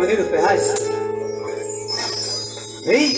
Ivanildo Ferraz? Ei!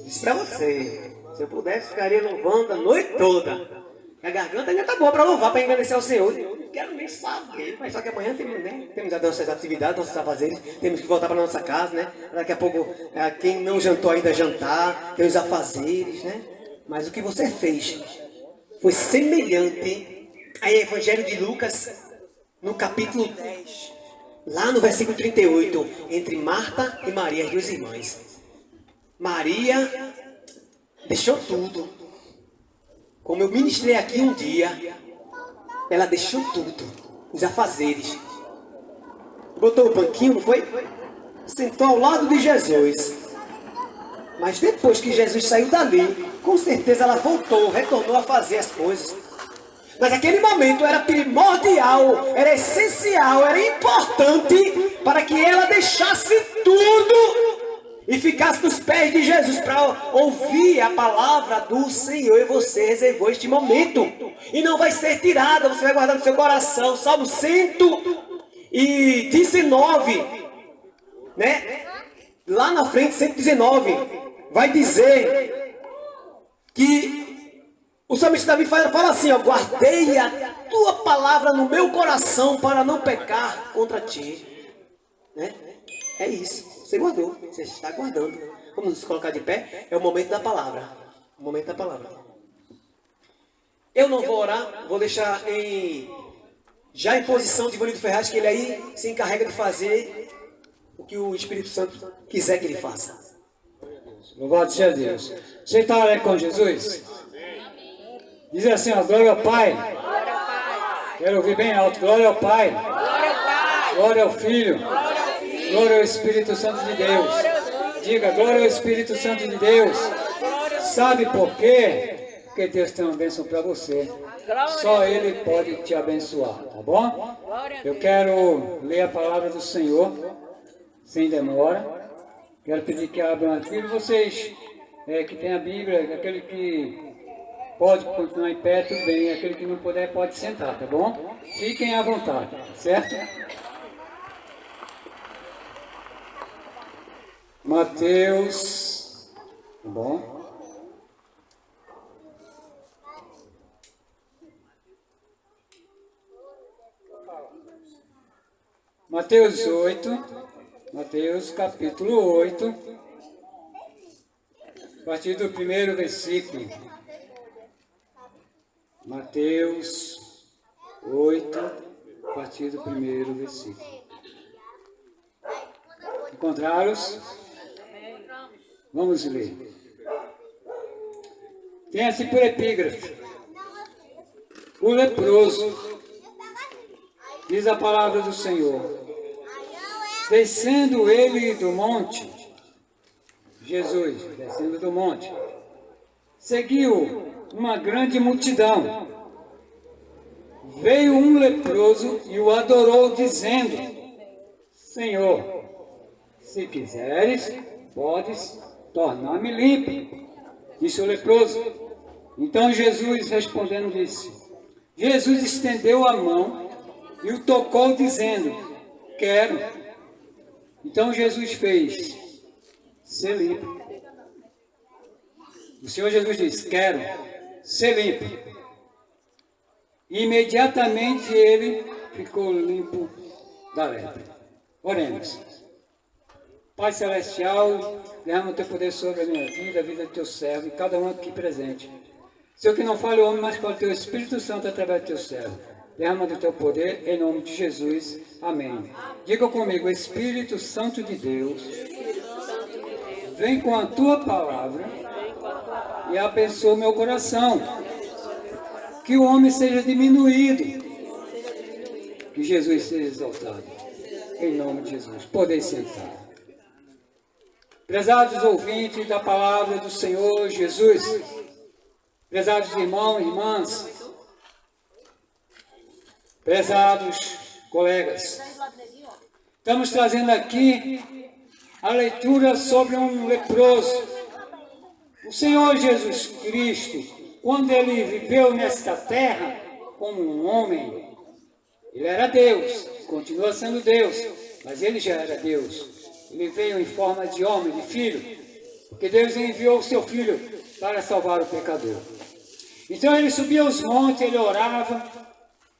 Disse pra você, se eu pudesse, ficaria louvando a noite toda. A garganta ainda tá boa pra louvar, pra engrandecer ao Senhor. Eu não quero nem saber, mas só que amanhã temos, né? Temos as nossas atividades, nossos afazeres, temos que voltar para nossa casa, né? Daqui a pouco, quem não jantou ainda jantar, tem os afazeres, né? Mas o que você fez foi semelhante ao Evangelho de Lucas, no capítulo 10, lá no versículo 38, entre Marta e Maria, as duas irmãs. Maria deixou tudo. Como eu ministrei aqui um dia, ela deixou tudo, os afazeres. Botou o banquinho, não foi? Sentou ao lado de Jesus. Mas depois que Jesus saiu dali, com certeza ela voltou, retornou a fazer as coisas. Mas aquele momento era primordial, era essencial, era importante para que ela deixasse tudo e ficasse nos pés de Jesus para ouvir a palavra do Senhor. E você reservou este momento. E não vai ser tirada, você vai guardar no seu coração. Salmo 119, né? Lá na frente, 119, vai dizer que o salmista Davi fala assim, ó: guardei a tua palavra no meu coração para não pecar contra ti. Né? É isso. Você guardou, você está guardando. Vamos nos colocar de pé. É o momento da palavra. O momento da palavra. Eu não vou orar, vou deixar já em posição de Ivanildo Ferraz, que ele aí se encarrega de fazer o que o Espírito Santo quiser que ele faça. Louvado seja Deus. Você está ali com Jesus? Diz assim, ó: glória ao Pai. Quero ouvir bem alto. Glória ao Pai. Glória ao Filho. Glória ao Espírito Santo de Deus. Diga: glória ao Espírito Santo de Deus. Sabe por quê? Porque Deus tem uma bênção para você. Só Ele pode te abençoar, tá bom? Eu quero ler a palavra do Senhor, sem demora. Quero pedir que abram a Bíblia. Vocês que têm a Bíblia, aquele que pode continuar em pé, tudo bem. Aquele que não puder, pode sentar, tá bom? Fiquem à vontade, certo? Mateus, tá bom? Mateus 8, Mateus capítulo 8, a partir do primeiro versículo. Mateus 8, a partir do primeiro versículo. Encontraram-os? Vamos ler. Tem-se por epígrafe: o leproso. Diz a palavra do Senhor: descendo ele do monte, Jesus, descendo do monte, seguiu uma grande multidão. Veio um leproso e o adorou, dizendo: Senhor, se quiseres, podes tornar-me limpo. Disse o leproso. Então Jesus, respondendo, disse: Jesus estendeu a mão e o tocou, dizendo: quero. Então Jesus fez ser limpo. O Senhor Jesus disse: quero ser limpo. E imediatamente ele ficou limpo da lepra. Oremos. Pai Celestial, derrama o teu poder sobre a minha vida, a vida do teu servo e cada um aqui presente. Senhor, que não fale o homem, mas fale o teu Espírito Santo através do teu servo. Derrama do teu poder, em nome de Jesus. Amém. Diga comigo: Espírito Santo de Deus, vem com a tua palavra e abençoa o meu coração. Que o homem seja diminuído, que Jesus seja exaltado. Em nome de Jesus. Podem sentar. Prezados ouvintes da palavra do Senhor Jesus, prezados irmãos e irmãs, prezados colegas, estamos trazendo aqui a leitura sobre um leproso. O Senhor Jesus Cristo, quando ele viveu nesta terra como um homem, ele era Deus, continua sendo Deus, mas ele já era Deus. Ele veio em forma de homem, de filho, porque Deus enviou o seu filho para salvar o pecador. Então ele subia aos montes, ele orava,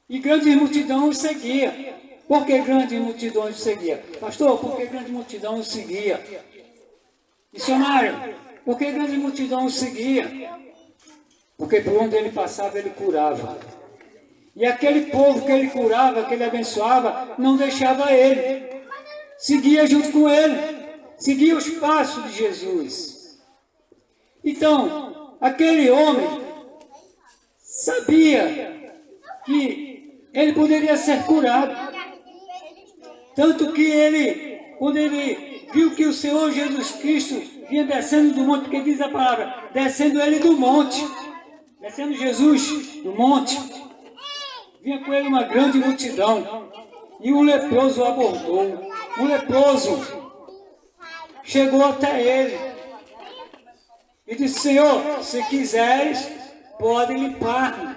e grande multidão o seguia. Por que grande multidão o seguia? Pastor, por que grande multidão o seguia? Missionário, por que grande multidão o seguia? Porque por onde ele passava, ele curava. E aquele povo que ele curava, que ele abençoava, não deixava ele. Seguia junto com ele. Seguia os passos de Jesus. Então, aquele homem sabia que ele poderia ser curado. Tanto que ele, quando ele viu que o Senhor Jesus Cristo vinha descendo do monte, porque diz a palavra, descendo ele do monte, descendo Jesus do monte, vinha com ele uma grande multidão, e um leproso o abordou. Um leproso chegou até ele e disse: Senhor, se quiseres, pode limpar-me.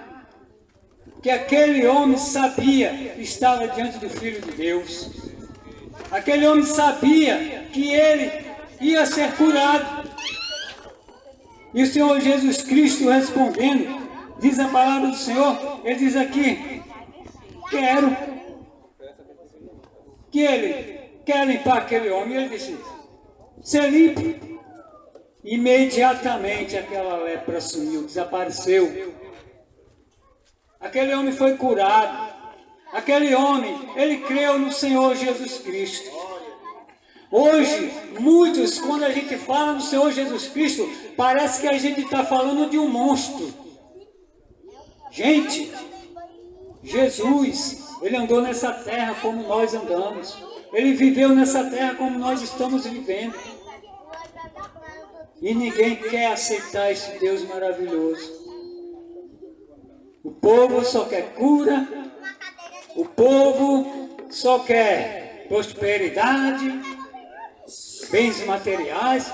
Que aquele homem sabia que estava diante do Filho de Deus. Aquele homem sabia que ele ia ser curado. E o Senhor Jesus Cristo respondendo, diz a palavra do Senhor, ele diz aqui: quero. Que ele quer limpar aquele homem. E ele disse: ser limpo. Imediatamente aquela lepra sumiu, desapareceu. Aquele homem foi curado. Aquele homem, ele creu no Senhor Jesus Cristo. Hoje, muitos, quando a gente fala no Senhor Jesus Cristo, parece que a gente está falando de um monstro. Gente, Jesus, ele andou nessa terra como nós andamos. Ele viveu nessa terra como nós estamos vivendo. E ninguém quer aceitar esse Deus maravilhoso. O povo só quer cura, o povo só quer prosperidade, bens materiais.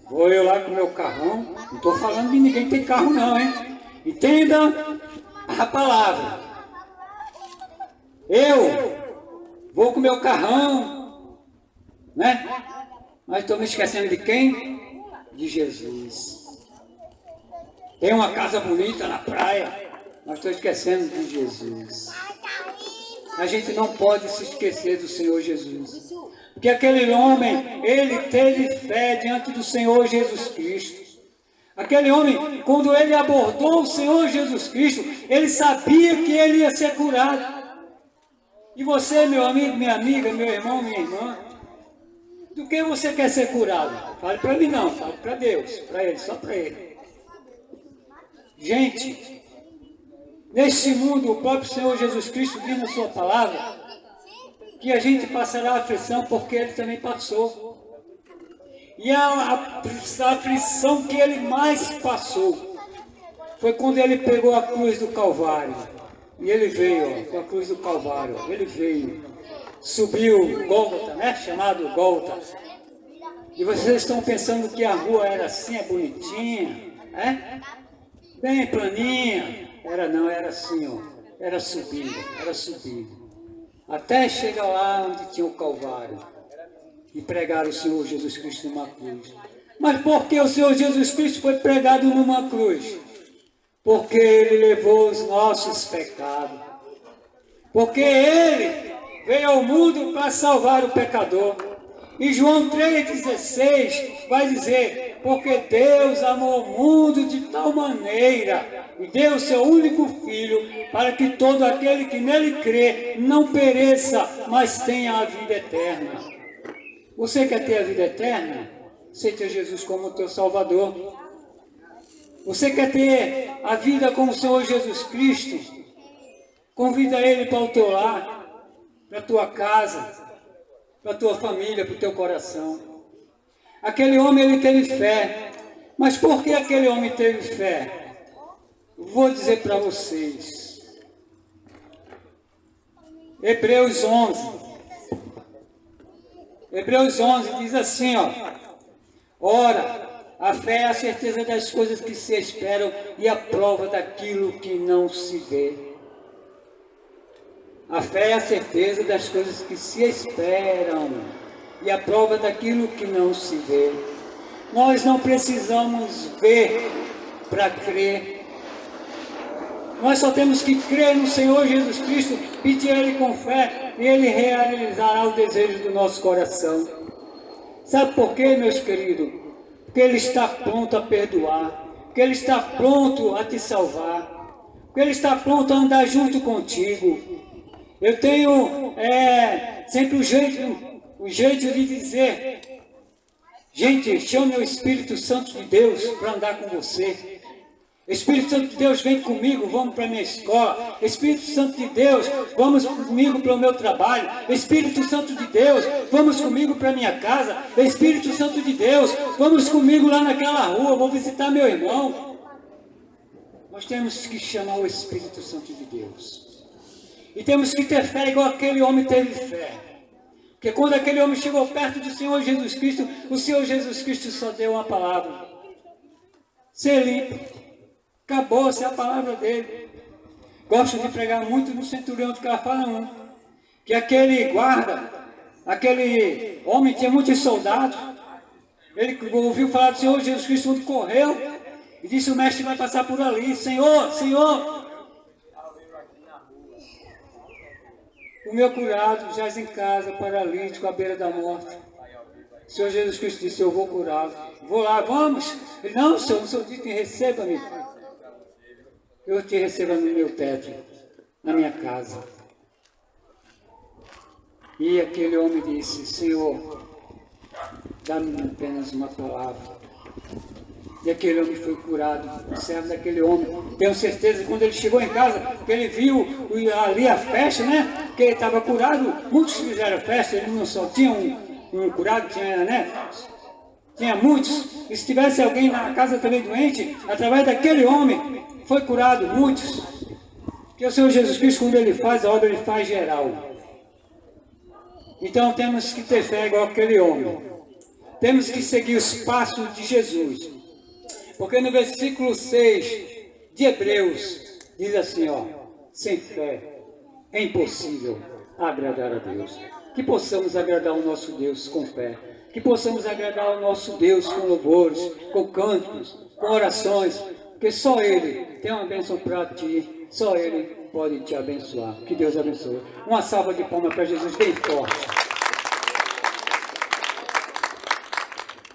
Vou eu lá com o meu carrão, não estou falando de ninguém que tem carro não, hein? Entenda a palavra. Eu vou com o meu carrão, né? Mas estou me esquecendo de quem? De Jesus. Tem uma casa bonita na praia, mas estou esquecendo de Jesus. A gente não pode se esquecer do Senhor Jesus. Porque aquele homem, ele teve fé diante do Senhor Jesus Cristo. Aquele homem, quando ele abordou o Senhor Jesus Cristo, ele sabia que ele ia ser curado. E você, meu amigo, minha amiga, meu irmão, minha irmã, do que você quer ser curado? Fale para mim não, fale para Deus, para Ele, só para Ele. Gente, neste mundo, o próprio Senhor Jesus Cristo diz na sua palavra que a gente passará aflição porque Ele também passou. E a aflição que Ele mais passou foi quando Ele pegou a cruz do Calvário. E Ele veio, ó, com a cruz do Calvário, Ele veio, subiu Gólgota, né? Chamado Gólgota. E vocês estão pensando que a rua era assim, é bonitinha, né? Bem planinha. Era não, era assim, ó. Era subindo, era subindo. Até chegar lá onde tinha o Calvário. E pregaram o Senhor Jesus Cristo numa cruz. Mas por que o Senhor Jesus Cristo foi pregado numa cruz? Porque Ele levou os nossos pecados. Porque Ele veio ao mundo para salvar o pecador. E João 3,16 vai dizer: porque Deus amou o mundo de tal maneira e deu o seu único Filho, para que todo aquele que nele crê não pereça, mas tenha a vida eterna. Você quer ter a vida eterna? Aceite Jesus como teu Salvador. Você quer ter a vida com o Senhor Jesus Cristo? Convida Ele para o teu lar, para a tua casa, para a tua família, para o teu coração. Aquele homem, ele teve fé. Mas por que aquele homem teve fé? Vou dizer para vocês. Hebreus 11. Hebreus 11 diz assim, ó. Ora, a fé é a certeza das coisas que se esperam e a prova daquilo que não se vê. A fé é a certeza das coisas que se esperam e a prova daquilo que não se vê. Nós não precisamos ver para crer. Nós só temos que crer no Senhor Jesus Cristo, pedir a Ele com fé e Ele realizará o desejo do nosso coração. Sabe por quê, meus queridos? Porque Ele está pronto a perdoar, porque Ele está pronto a te salvar, porque Ele está pronto a andar junto contigo. Eu tenho sempre o jeito de dizer, gente, chame o Espírito Santo de Deus para andar com você. Espírito Santo de Deus, vem comigo, vamos para a minha escola. Espírito Santo de Deus, vamos comigo para o meu trabalho. Espírito Santo de Deus, vamos comigo para a minha casa. Espírito Santo de Deus, vamos comigo lá naquela rua, vou visitar meu irmão. Nós temos que chamar o Espírito Santo de Deus. E temos que ter fé igual aquele homem teve fé. Porque quando aquele homem chegou perto do Senhor Jesus Cristo, o Senhor Jesus Cristo só deu uma palavra: ser limpo. Acabou-se a palavra dele. Gosto de pregar muito no Centurião de Cafarnaum, que aquele guarda, aquele homem tinha muitos soldados. Ele ouviu falar do Senhor Jesus Cristo, correu e disse: o mestre vai passar por ali. Senhor, Senhor, o meu curado jaz em casa, paralítico, à beira da morte. O Senhor Jesus Cristo disse: eu vou curá-lo. Vou lá, vamos. Ele: não, Senhor, não sou dito, receba-me. Eu te recebo no meu teto, na minha casa. E aquele homem disse: Senhor, dá-me apenas uma palavra. E aquele homem foi curado. O servo daquele homem, tenho certeza que quando ele chegou em casa, que ele viu ali a festa, né? Que ele estava curado. Muitos fizeram festa, ele não só tinha um curado, tinha, né? Tinha muitos. E se tivesse alguém na casa também doente, através daquele homem, foi curado muitos. Porque o Senhor Jesus Cristo, quando Ele faz a obra, Ele faz geral. Então temos que ter fé igual aquele homem. Temos que seguir os passos de Jesus. Porque no versículo 6 de Hebreus, diz assim, ó: sem fé é impossível agradar a Deus. Que possamos agradar o nosso Deus com fé. Que possamos agradar o nosso Deus com louvores, com cantos, com orações. Porque só Ele tem uma bênção para ti, só Ele pode te abençoar. Que Deus abençoe. Uma salva de palmas para Jesus bem forte.